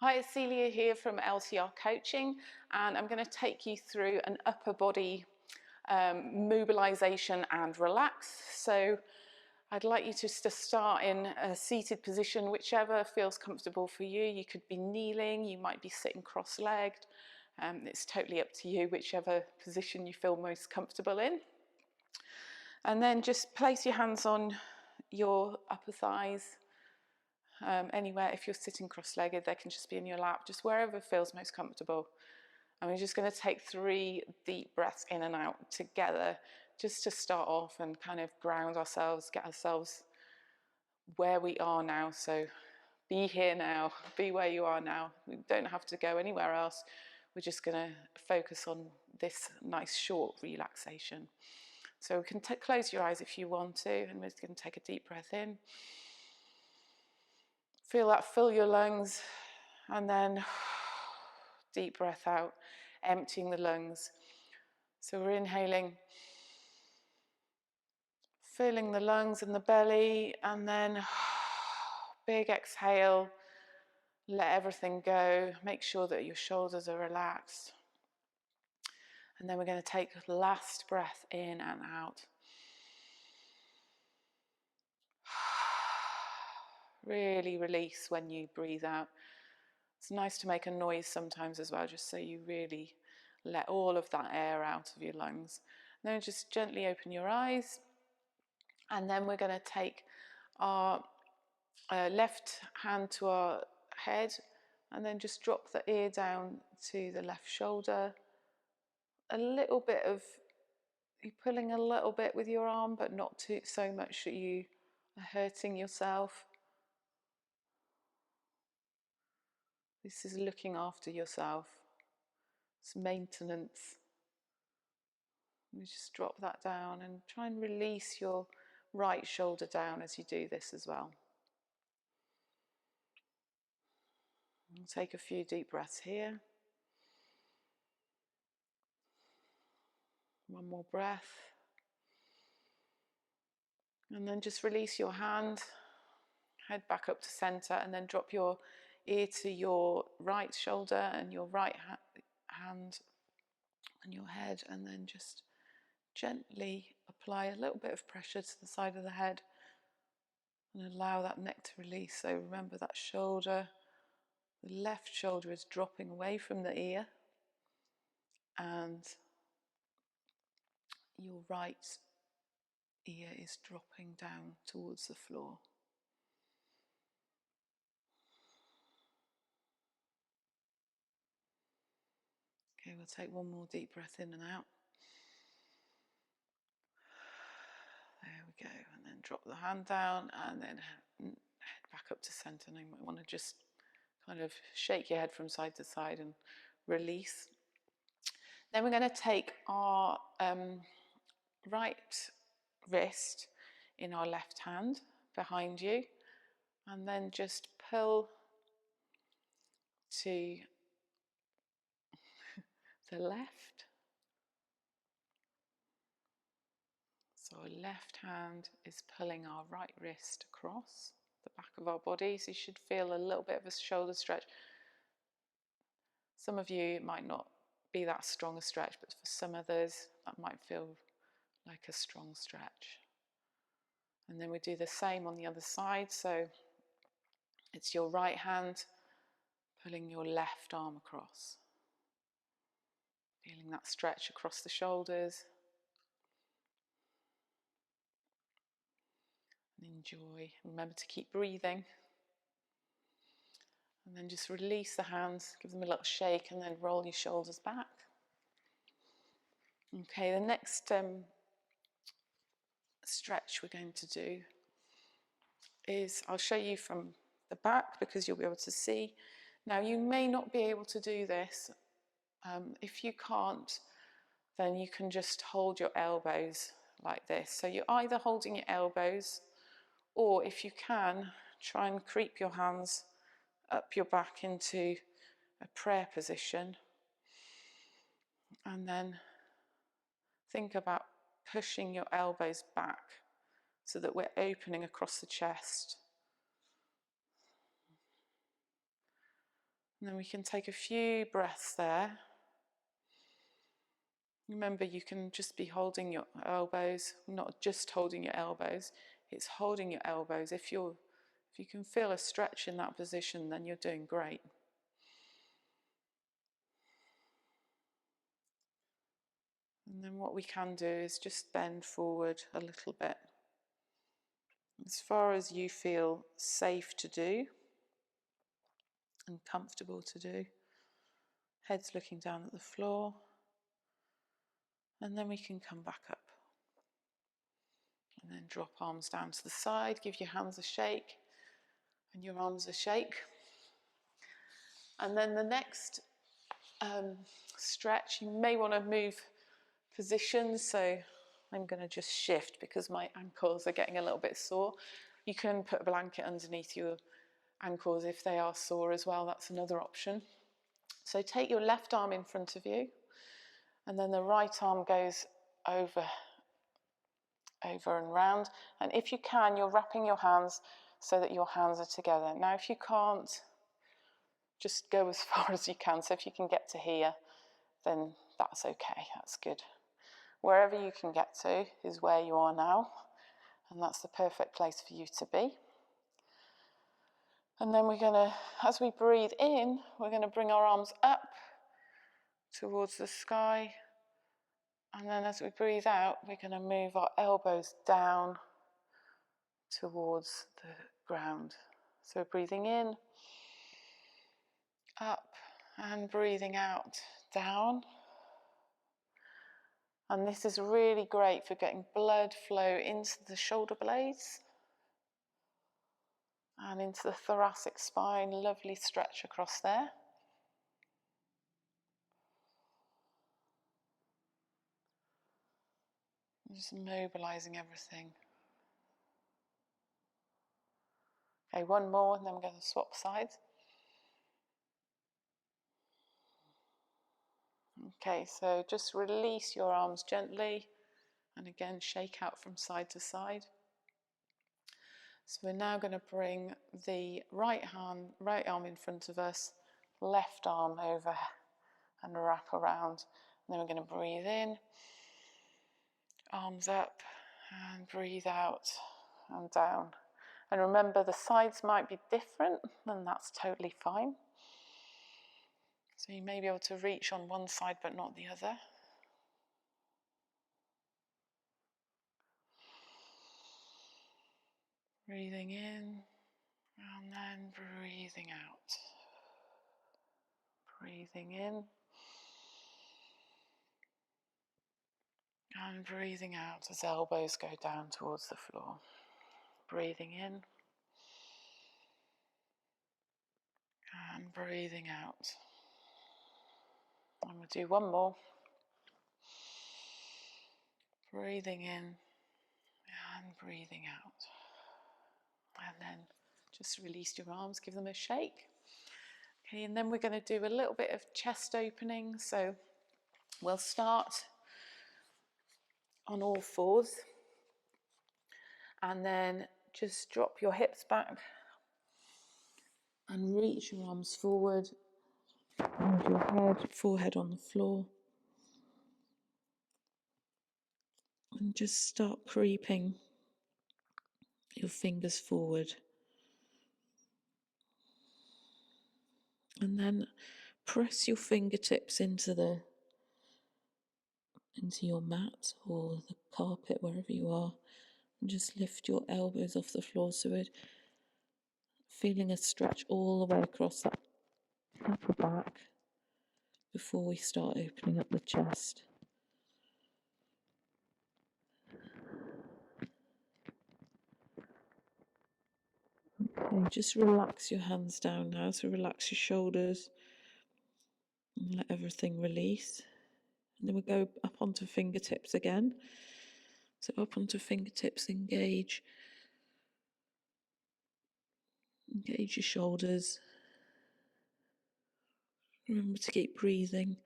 Hi, it's Celia here from LTR Coaching, and I'm going to take you through an upper body mobilisation and relax. So I'd like you to start in a seated position, whichever feels comfortable for you. You could be kneeling, you might be sitting cross-legged. It's totally up to you, whichever position you feel most comfortable in. And then just place your hands on your upper thighs. Anywhere, if you're sitting cross-legged, they can just be in your lap, just wherever feels most comfortable. And we're just going to take 3 deep breaths in and out together, just to start off and kind of ground ourselves, get ourselves where we are now. So be here now, be where you are now. We don't have to go anywhere else. We're just going to focus on this nice short relaxation. So we can close your eyes if you want to, and we're just going to take a deep breath in. Feel that fill your lungs, and then deep breath out, emptying the lungs. So we're inhaling, filling the lungs and the belly, and then big exhale, let everything go. Make sure that your shoulders are relaxed. And then we're going to take the last breath in and out. Really release when you breathe out. It's nice to make a noise sometimes as well, just so you really let all of that air out of your lungs. And then just gently open your eyes. And then we're going to take our left hand to our head, and then just drop the ear down to the left shoulder. A little bit of, you're pulling a little bit with your arm, but not too so much that you are hurting yourself. This is looking after yourself. It's maintenance. You just drop that down and try and release your right shoulder down as you do this as well. And take a few deep breaths here. One more breath. And then just release your hand, head back up to center, and then drop your ear to your right shoulder and your right hand and your head, and then just gently apply a little bit of pressure to the side of the head and allow that neck to release. So remember that shoulder, the left shoulder is dropping away from the ear, and your right ear is dropping down towards the floor. Okay, we'll take one more deep breath in and out. There we go, and then drop the hand down, and then head back up to center. And you might want to just kind of shake your head from side to side and release. Then we're going to take our right wrist in our left hand behind you, and then just pull to the left. So our left hand is pulling our right wrist across the back of our body, so you should feel a little bit of a shoulder stretch. Some of you, it might not be that strong a stretch, but for some others that might feel like a strong stretch. And then we do the same on the other side, so it's your right hand pulling your left arm across, feeling that stretch across the shoulders. And enjoy. Remember to keep breathing. And then just release the hands, give them a little shake, and then roll your shoulders back. Okay, the next stretch we're going to do is, I'll show you from the back because you'll be able to see. Now, you may not be able to do this. If you can't, then you can just hold your elbows like this. So you're either holding your elbows, or if you can, try and creep your hands up your back into a prayer position. And then think about pushing your elbows back so that we're opening across the chest. And then we can take a few breaths there. Remember, you can just be holding your elbows, not just holding your elbows, it's holding your elbows. If you can feel a stretch in that position, then you're doing great. And then what we can do is just bend forward a little bit, as far as you feel safe to do and comfortable to do. Head's looking down at the floor. And then we can come back up. And then drop arms down to the side, give your hands a shake and your arms a shake. And then the next stretch, you may want to move positions. So I'm going to just shift because my ankles are getting a little bit sore. You can put a blanket underneath your ankles if they are sore as well. That's another option. So take your left arm in front of you, and then the right arm goes over and round. And if you can, you're wrapping your hands so that your hands are together. Now, if you can't, just go as far as you can. So if you can get to here, then that's okay, that's good. Wherever you can get to is where you are now, and that's the perfect place for you to be. And then we're going to, as we breathe in, we're going to bring our arms up towards the sky. And then as we breathe out, we're going to move our elbows down towards the ground. So breathing in, up, and breathing out, down. And this is really great for getting blood flow into the shoulder blades and into the thoracic spine. Lovely stretch across there. Just mobilizing everything. Okay, one more, and then we're going to swap sides. Okay, so just release your arms gently, and again, shake out from side to side. So we're now going to bring the right arm in front of us, left arm over and wrap around. And then we're going to breathe in, arms up, and breathe out and down. And remember, the sides might be different, and that's totally fine. So you may be able to reach on one side but not the other. Breathing in, and then breathing out. Breathing in, and breathing out as elbows go down towards the floor. Breathing in, and breathing out. And we'll do one more. Breathing in, and breathing out. And then just release your arms, give them a shake. Okay, and then we're going to do a little bit of chest opening. So we'll start on all fours, and then just drop your hips back and reach your arms forward, hold your forehead on the floor, and just start creeping your fingers forward. And then press your fingertips into your mat or the carpet, wherever you are, and just lift your elbows off the floor, so we're feeling a stretch all the way across that upper back before we start opening up the chest. Okay, just relax your hands down now, so relax your shoulders and let everything release. And then we go up onto fingertips again. So up onto fingertips, engage your shoulders. Remember to keep breathing.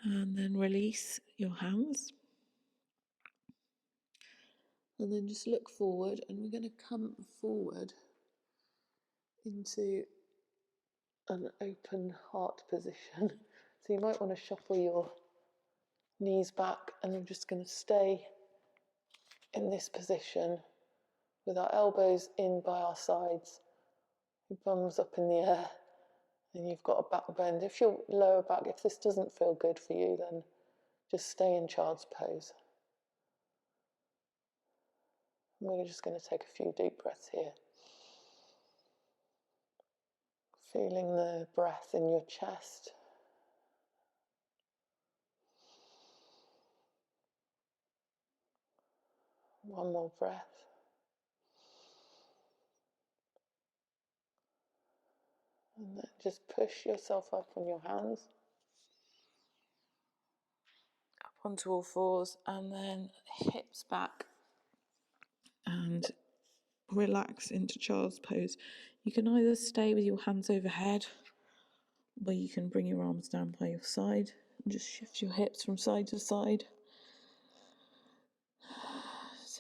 And then release your hands. And then just look forward, and we're going to come forward into an open heart position. So you might want to shuffle your knees back, and I'm just going to stay in this position with our elbows in by our sides, your bums up in the air, and you've got a back bend. If your lower back, if this doesn't feel good for you, then just stay in child's pose. And we're just going to take a few deep breaths here. Feeling the breath in your chest. One more breath. And then just push yourself up on your hands. Up onto all fours, and then hips back. And relax into child's pose. You can either stay with your hands overhead, or you can bring your arms down by your side and just shift your hips from side to side.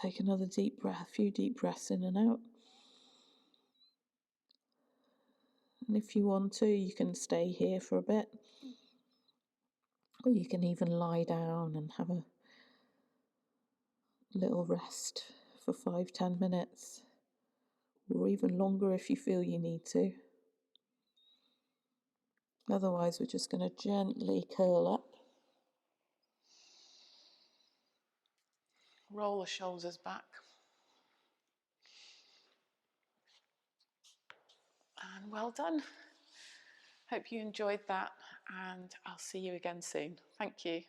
Take another deep breath, a few deep breaths in and out. And if you want to, you can stay here for a bit, or you can even lie down and have a little rest for 5-10 minutes, or even longer if you feel you need to. Otherwise, we're just going to gently curl up. Roll the shoulders back. And well done. Hope you enjoyed that, and I'll see you again soon. Thank you.